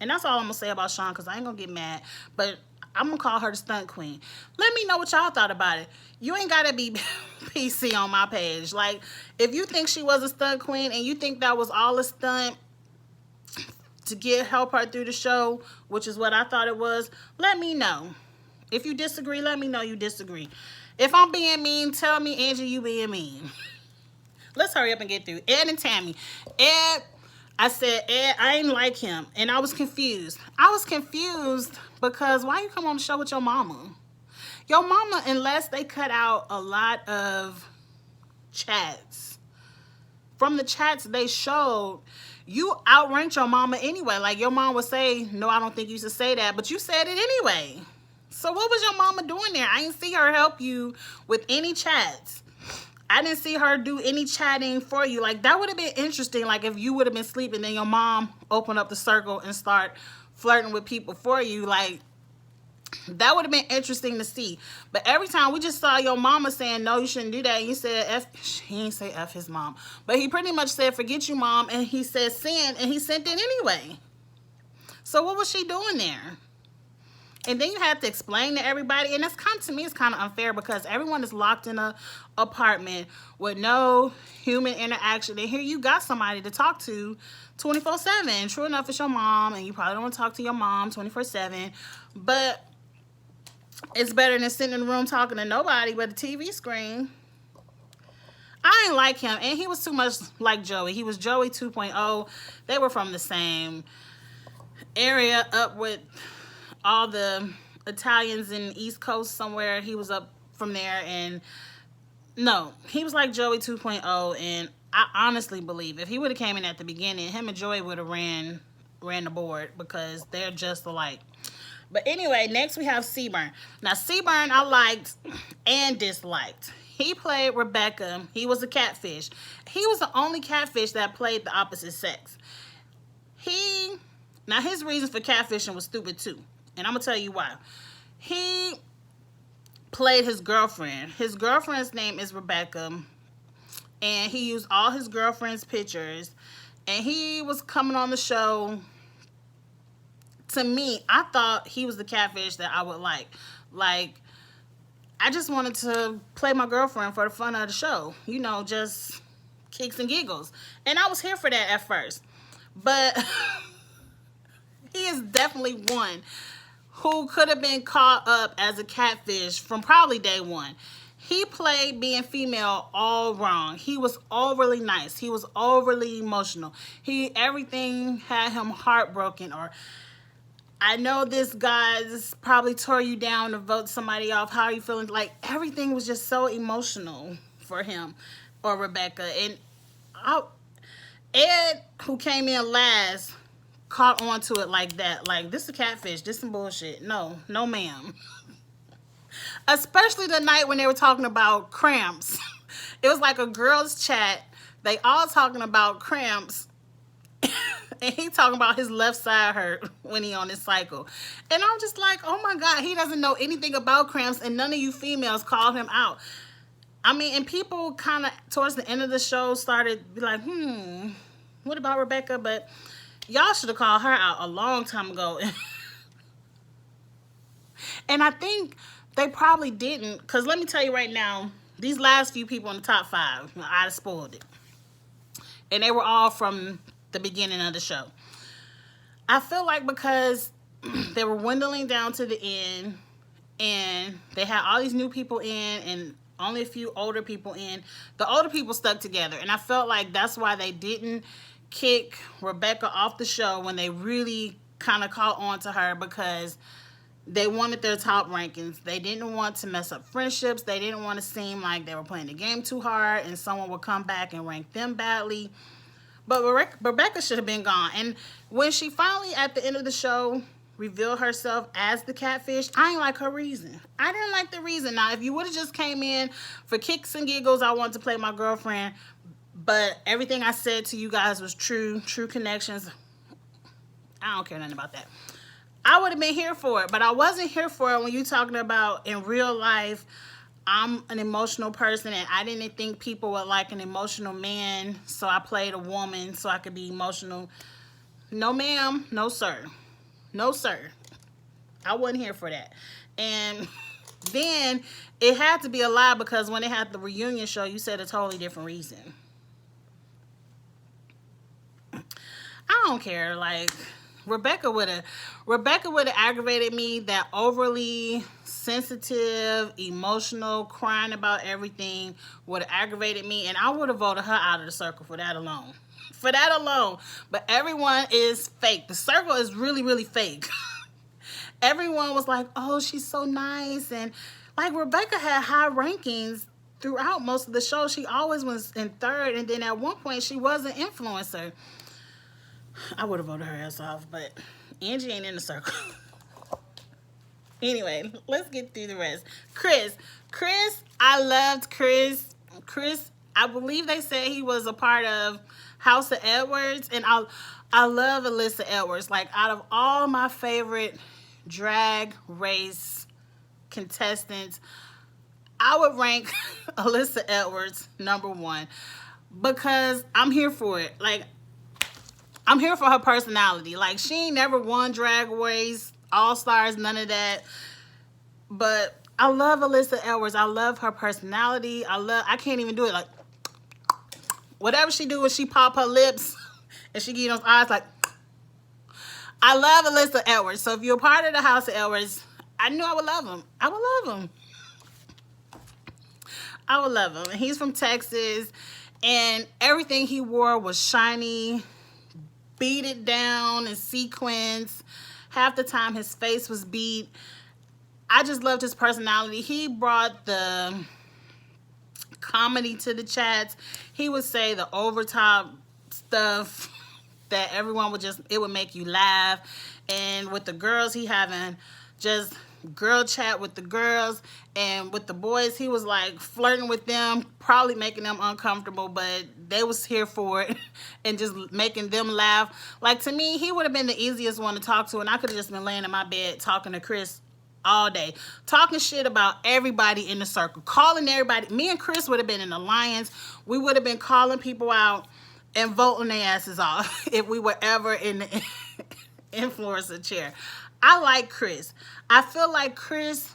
And that's all I'm going to say about Sean, because I ain't going to get mad. But I'm going to call her the stunt queen. Let me know what y'all thought about it. You ain't got to be PC on my page. Like, if you think she was a stunt queen and you think that was all a stunt to help her through the show, which is what I thought it was, let me know. If you disagree, let me know you disagree. If I'm being mean, tell me, Angie, you being mean. Let's hurry up and get through. Ed and Tammy. Ed, I said, Ed, I ain't like him. And I was confused. I was confused because why you come on the show with your mama? Your mama, unless they cut out a lot of chats. From the chats they showed, you outranked your mama anyway. Like, your mom would say, no, I don't think you should say that. But you said it anyway. So what was your mama doing there? I didn't see her help you with any chats. I didn't see her do any chatting for you. Like, that would have been interesting. Like, if you would have been sleeping, then your mom opened up the circle and start flirting with people for you. Like, that would have been interesting to see. But every time we just saw your mama saying, no, you shouldn't do that. And you said, F, he didn't say F his mom. But he pretty much said, forget you, mom. And he said, send. And he sent it anyway. So what was she doing there? And then you have to explain to everybody. And that's kind of, to me, it's kind of unfair because everyone is locked in a apartment with no human interaction. And here you got somebody to talk to 24/7. True enough, it's your mom. And you probably don't want to talk to your mom 24/7. But it's better than sitting in the room talking to nobody but a TV screen. I ain't like him. And he was too much like Joey. He was Joey 2.0. They were from the same area up with all the Italians in the East Coast somewhere. He was up from there, and no, he was like Joey 2.0, and I honestly believe if he would have came in at the beginning, him and Joey would have ran the board because they're just alike. But anyway, next we have Seaburn. Now, Seaburn I liked and disliked. He played Rebecca. He was a catfish. He was the only catfish that played the opposite sex. Now, his reasons for catfishing was stupid too. And I'm going to tell you why. He played his girlfriend. His girlfriend's name is Rebecca. And he used all his girlfriend's pictures. And he was coming on the show. To me, I thought he was the catfish that I would like. Like, I just wanted to play my girlfriend for the fun of the show. You know, just kicks and giggles. And I was here for that at first. But he is definitely one who could have been caught up as a catfish from probably day one. He played being female all wrong. He was overly nice. He was overly emotional. Everything had him heartbroken, or I know this guy's probably tore you down to vote somebody off. How are you feeling? Like, everything was just so emotional for him or Rebecca. And Ed, who came in last, caught on to it like that. Like, this is a catfish. This some bullshit. No, no ma'am. Especially the night when they were talking about cramps. It was like a girls' chat. They all talking about cramps. And he talking about his left side hurt when he on his cycle. And I'm just like, oh my God, he doesn't know anything about cramps, and none of you females called him out. I mean, and people kind of, towards the end of the show, started be like, what about Rebecca? But y'all should have called her out a long time ago. And I think they probably didn't, because let me tell you right now, these last few people in the top 5, I'd have spoiled it. And they were all from the beginning of the show. I feel like because they were dwindling down to the end, and they had all these new people in and only a few older people in, the older people stuck together. And I felt like that's why they didn't kick Rebecca off the show when they really kind of caught on to her, because they wanted their top rankings. They didn't want to mess up friendships. They didn't want to seem like they were playing the game too hard and someone would come back and rank them badly. But Rebecca should have been gone. And when she finally, at the end of the show, revealed herself as the catfish, I ain't like her reason. I didn't like the reason. Now, if you would have just came in for kicks and giggles, I wanted to play my girlfriend, but everything I said to you guys was true connections, I don't care nothing about that. I would have been here for it, but I wasn't here for it when you're talking about in real life, I'm an emotional person, and I didn't think people would like an emotional man, so I played a woman so I could be emotional. No, ma'am. No, sir. No, sir. I wasn't here for that. And then it had to be a lie, because when they had the reunion show, you said a totally different reason. I don't care. Like, Rebecca would have aggravated me. That overly sensitive, emotional, crying about everything would have aggravated me, and I would have voted her out of the circle for that alone. For that alone. But everyone is fake. The circle is really, really fake. Everyone was like, oh, she's so nice. And like, Rebecca had high rankings throughout most of the show. She always was in third, and then at one point she was an influencer. I would have voted her ass off, but Angie ain't in the circle. Anyway, let's get through the rest. Chris, I loved Chris. I believe they said he was a part of House of Edwards, and I love Alyssa Edwards. Like, out of all my favorite drag race contestants, I would rank Alyssa Edwards #1, because I'm here for it. Like, I'm here for her personality. Like, she ain't never won Drag Race, All Stars, none of that. But I love Alyssa Edwards. I love her personality. I can't even do it. Like, whatever she do when she pop her lips and she get those eyes, like, I love Alyssa Edwards. So if you're a part of the House of Edwards, I knew I would love him. I would love him. I would love him. And he's from Texas, and everything he wore was shiny, beat down in sequins. Half the time his face was beat. I just loved his personality. He brought the comedy to the chats. He would say the overtop stuff that everyone would just, it would make you laugh. And with the girls, he having just girl chat with the girls, and with the boys, he was like flirting with them, probably making them uncomfortable, but they was here for it and just making them laugh. Like, to me, he would have been the easiest one to talk to, and I could have just been laying in my bed talking to Chris all day, talking shit about everybody in the circle, calling everybody. Me and Chris would have been in alliance. We would have been calling people out and voting their asses off if we were ever in the influencer chair. I like Chris. I feel like Chris,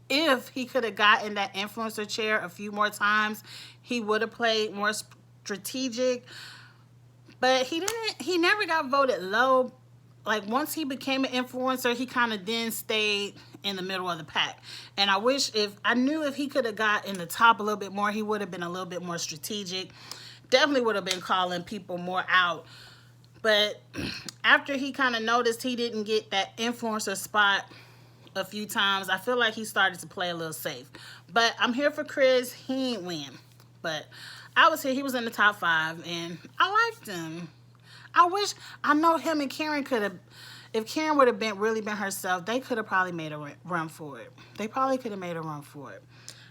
if he could have gotten that influencer chair a few more times, he would have played more strategic. But he didn't. He never got voted low. like once he became an influencer, he kind of then stayed in the middle of the pack. And I wish if he could have got in the top a little bit more, he would have been a little bit more strategic. Definitely would have been calling people more out. But after he kind of noticed he didn't get that influencer spot a few times, I feel like he started to play a little safe. But I'm here for Chris. He ain't win. But I was here. He was in the top 5, and I liked him. I know him and Karen could have, if Karen would have really been herself, they could have probably made a run for it. They probably could have made a run for it.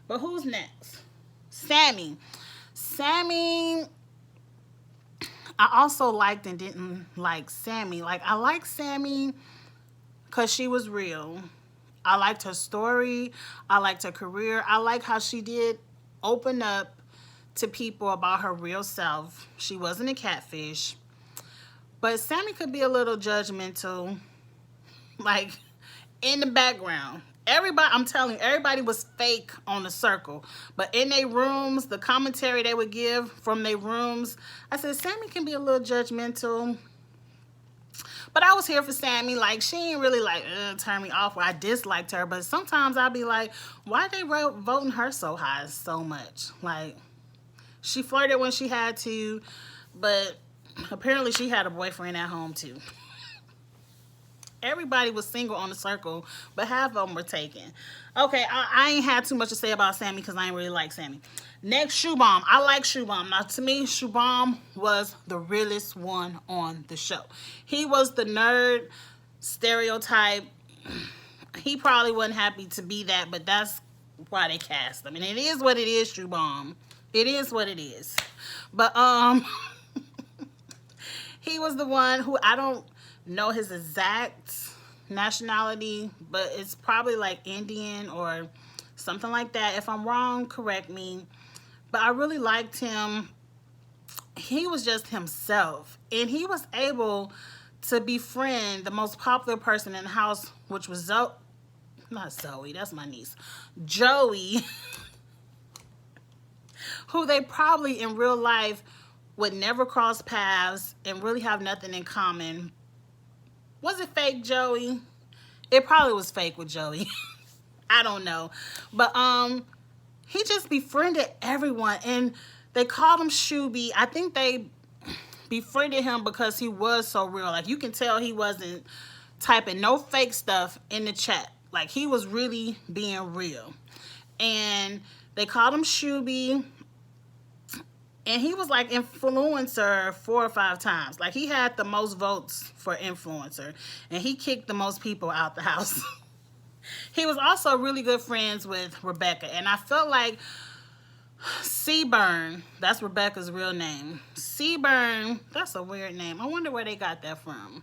But who's next? Sammy. Sammy, I also liked and didn't like Sammy. Like, I liked Sammy because she was real. I liked her story. I liked her career. I like how she did open up to people about her real self. She wasn't a catfish. But Sammy could be a little judgmental, like, in the background. Everybody, I'm telling you, everybody was fake on the circle. But in their rooms, the commentary they would give from their rooms, I said, Sammy can be a little judgmental. But I was here for Sammy. Like, she ain't really, like, turn me off, or I disliked her. But sometimes I'll be like, why they voting her so high so much? Like, she flirted when she had to, but apparently she had a boyfriend at home too. Everybody was single on the circle, but half of them were taken. Okay, I ain't had too much to say about Sammy because I ain't really like Sammy. Next, Shoe Bomb. I like Shoe Bomb. Now, to me, Shoe Bomb was the realest one on the show. He was the nerd stereotype. He probably wasn't happy to be that, but that's why they cast him. And it is what it is, Shoe Bomb. It is what it is. But, he was the one who, I don't know his exact nationality, but it's probably like Indian or something like that. If I'm wrong, correct me. But I really liked him. He was just himself. And he was able to befriend the most popular person in the house, which was not Zoe, that's my niece. Joey, who they probably in real life would never cross paths and really have nothing in common. Was it fake, Joey? It probably was fake with Joey. I don't know. But he just befriended everyone, and they called him Shooby. I think they befriended him because he was so real. Like, you can tell he wasn't typing no fake stuff in the chat. Like, he was really being real. And they called him Shooby. And he was like influencer 4 or 5 times. Like, he had the most votes for influencer. And he kicked the most people out the house. He was also really good friends with Rebecca. And I felt like Seaburn, that's Rebecca's real name. Seaburn, that's a weird name. I wonder where they got that from.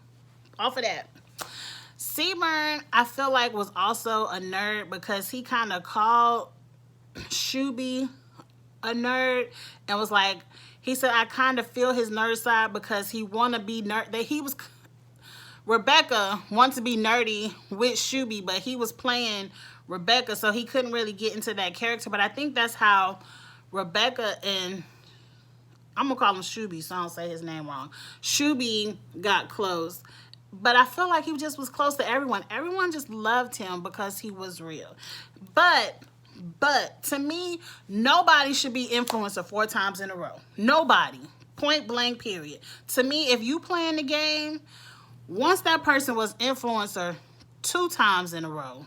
Off of that. Seaburn, I feel like, was also a nerd because he kind of called Shooby a nerd and was like, he said, I kind of feel his nerd side because he want to be nerd. That he was, Rebecca wanted to be nerdy with Shooby, but he was playing Rebecca, so he couldn't really get into that character. But I think that's how Rebecca and, I'm gonna call him Shooby so I don't say his name wrong, Shooby got close. But I feel like he just was close to everyone. Everyone just loved him because he was real. But to me, nobody should be influencer 4 times in a row. Nobody. Point blank, period. To me, if you playing the game, once that person was influencer 2 times in a row,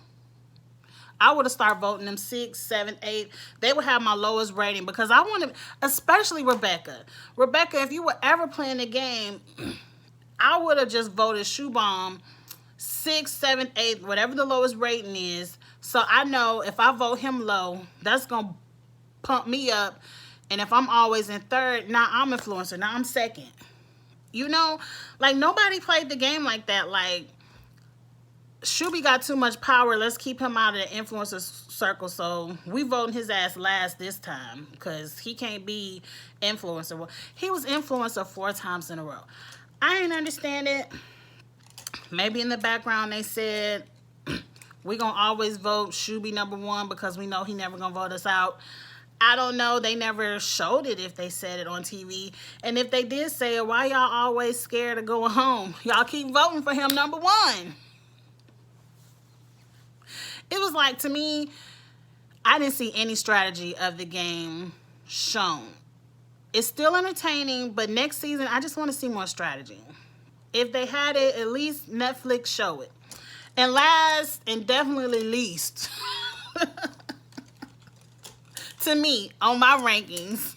I would have started voting them 6, 7, 8. They would have my lowest rating because I want to, especially Rebecca. Rebecca, if you were ever playing the game, I would have just voted Shoe Bomb 6, 7, 8, whatever the lowest rating is. So I know if I vote him low, that's going to pump me up. And if I'm always in 3rd, now I'm influencer. Now I'm 2nd. You know, like, nobody played the game like that. Like, Shooby got too much power. Let's keep him out of the influencer circle. So we voting his ass last this time because he can't be influencer. Well, he was influencer 4 times in a row. I didn't understand it. Maybe in the background they said, we're going to always vote Shooby #1 because we know he never going to vote us out. I don't know. They never showed it if they said it on TV. And if they did say it, why y'all always scared of going home? Y'all keep voting for him number one. It was like, to me, I didn't see any strategy of the game shown. It's still entertaining, but next season, I just want to see more strategy. If they had it, at least Netflix show it. And last, and definitely least, to me, on my rankings,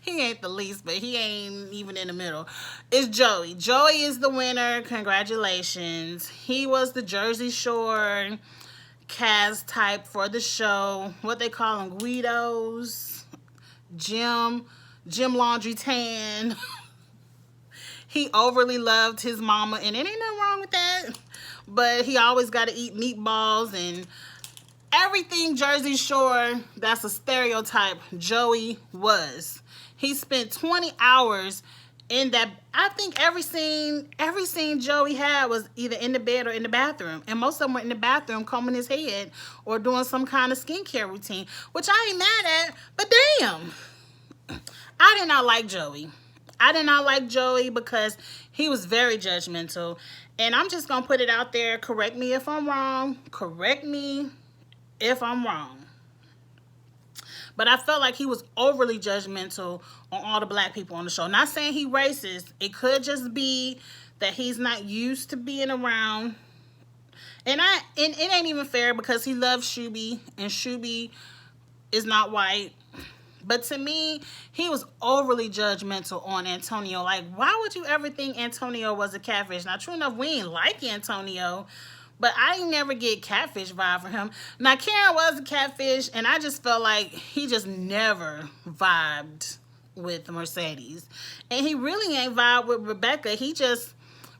he ain't the least, but he ain't even in the middle, is Joey. Joey is the winner. Congratulations. He was the Jersey Shore cast type for the show. What they call them, Guidos, Jim Laundry Tan. He overly loved his mama, and it ain't nothing wrong with that. But he always got to eat meatballs and everything Jersey Shore. That's a stereotype. Joey was. He spent 20 hours in that. I think every scene Joey had was either in the bed or in the bathroom. And most of them were in the bathroom combing his head or doing some kind of skincare routine, which I ain't mad at, but damn. I did not like Joey. I did not like Joey because he was very judgmental. And I'm just going to put it out there. Correct me if I'm wrong. Correct me if I'm wrong. But I felt like he was overly judgmental on all the black people on the show. Not saying he racist. It could just be that he's not used to being around. And it ain't even fair because he loves Shuby. And Shuby is not white. But to me, he was overly judgmental on Antonio. Like, why would you ever think Antonio was a catfish? Now, true enough, we ain't like Antonio, but I ain't never get catfish vibe from him. Now, Karen was a catfish, and I just felt like he just never vibed with Mercedes. And he really ain't vibed with Rebecca. He just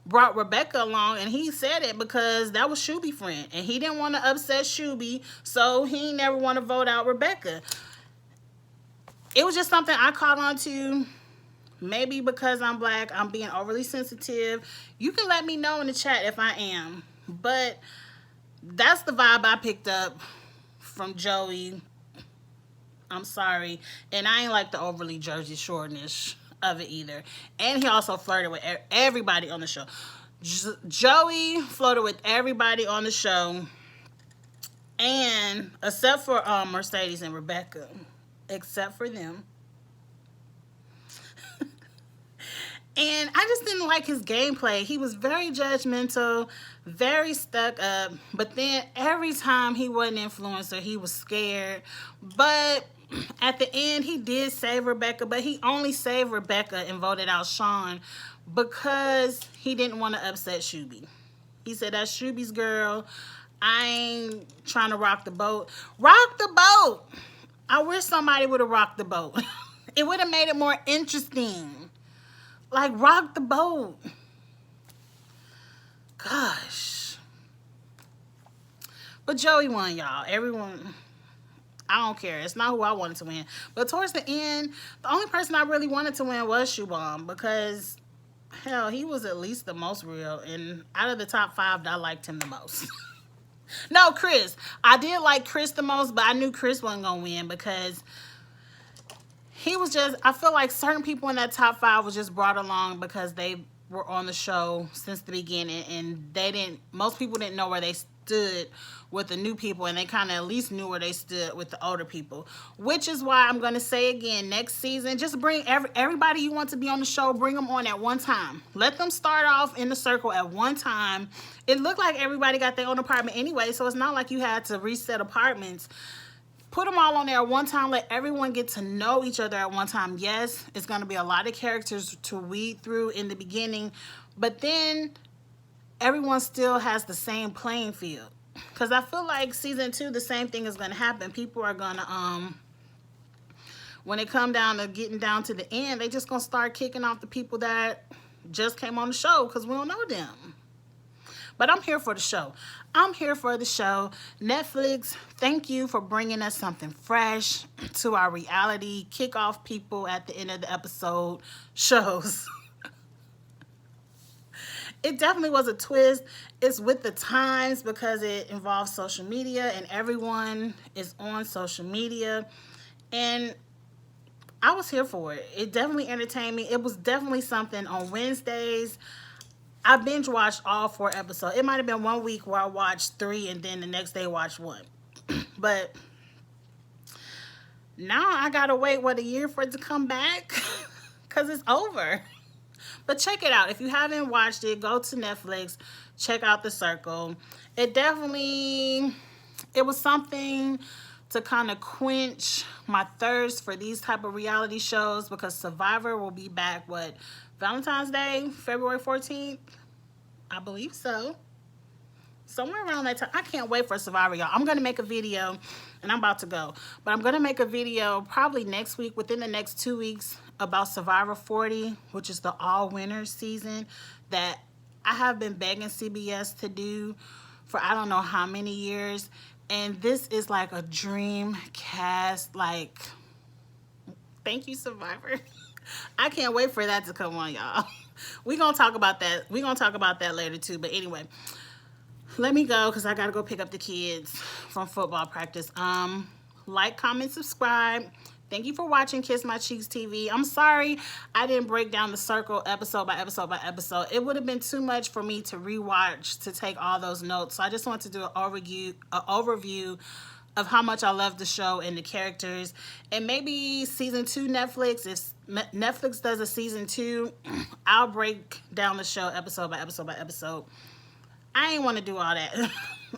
brought Rebecca along, and he said it because that was Shuby's friend. And he didn't want to upset Shuby, so he never want to vote out Rebecca. It was just something I caught on to. Maybe because I'm black, I'm being overly sensitive. You can let me know in the chat if I am. But that's the vibe I picked up from Joey. I'm sorry. And I ain't like the overly Jersey Shore-ness of it either. And he also flirted with everybody on the show. Joey flirted with everybody on the show. And except for Mercedes and Rebecca. Except for them. And I just didn't like his gameplay. He was very judgmental, very stuck up. But then every time he was an influencer, he was scared. But at the end, he did save Rebecca. But he only saved Rebecca and voted out Sean because he didn't want to upset Shuby. He said, that's Shuby's girl. I ain't trying to rock the boat. Rock the boat! I wish somebody would have rocked the boat. It would have made it more interesting. Like, rock the boat. Gosh. But Joey won, y'all. Everyone, I don't care. It's not who I wanted to win. But towards the end, the only person I really wanted to win was Shubham because, hell, he was at least the most real. And out of the top 5, I liked him the most. No, Chris. I did like Chris the most, but I knew Chris wasn't going to win because he was just, I feel like certain people in that top 5 was just brought along because they were on the show since the beginning, and most people didn't know where they stood with the new people, and they kind of at least knew where they stood with the older people, which is why I'm going to say again, next season, just bring everybody you want to be on the show, bring them on at one time. Let them start off in the circle at one time. It looked like everybody got their own apartment anyway, so it's not like you had to reset apartments. Put them all on there at one time. Let everyone get to know each other at one time. Yes, it's going to be a lot of characters to weed through in the beginning, but then everyone still has the same playing field. Because I feel like season 2, the same thing is going to happen. People are going to, when it come down to getting down to the end, they just going to start kicking off the people that just came on the show because we don't know them. But I'm here for the show. I'm here for the show. Netflix, thank you for bringing us something fresh to our reality kickoff people at the end of the episode shows. it definitely was a twist. It's with the times because it involves social media and everyone is on social media. And I was here for it. It definitely entertained me. It was definitely something on Wednesdays. I binge watched all 4 episodes. It might have been one week where I watched 3 and then the next day watched 1. But now I gotta wait, a year for it to come back? Because it's over. But check it out. If you haven't watched it, go to Netflix. Check out The Circle. It was something to kind of quench my thirst for these type of reality shows, because Survivor will be back, Valentine's Day, February 14th? I believe so. Somewhere around that time. I can't wait for Survivor, y'all. I'm going to make a video, and I'm about to go. But I'm going to make a video probably next week, within the next 2 weeks, about Survivor 40, which is the all-winners season that I have been begging CBS to do for I don't know how many years. And this is like a dream cast. Like, thank you, Survivor. I can't wait for that to come on, y'all. We're going to talk about that. We're going to talk about that later, too. But anyway, let me go because I got to go pick up the kids from football practice. Like, comment, subscribe. Thank you for watching Kiss My Cheeks TV. I'm sorry I didn't break down The Circle episode by episode by episode. It would have been too much for me to rewatch to take all those notes. So I just want to do an overview of how much I love the show and the characters. And maybe season 2 Netflix, if Netflix does a season 2, I'll break down the show episode by episode by episode. I ain't want to do all that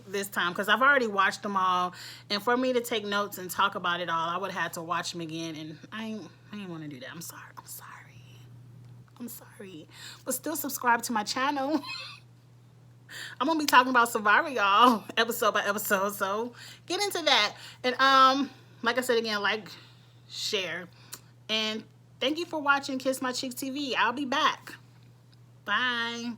this time because I've already watched them all. And for me to take notes and talk about it all, I would have had to watch them again. And I ain't want to do that. I'm sorry. But still subscribe to my channel. I'm going to be talking about Survivor, y'all, episode by episode. So get into that. And like I said again, like, share. And thank you for watching Kiss My Cheeks TV. I'll be back. Bye.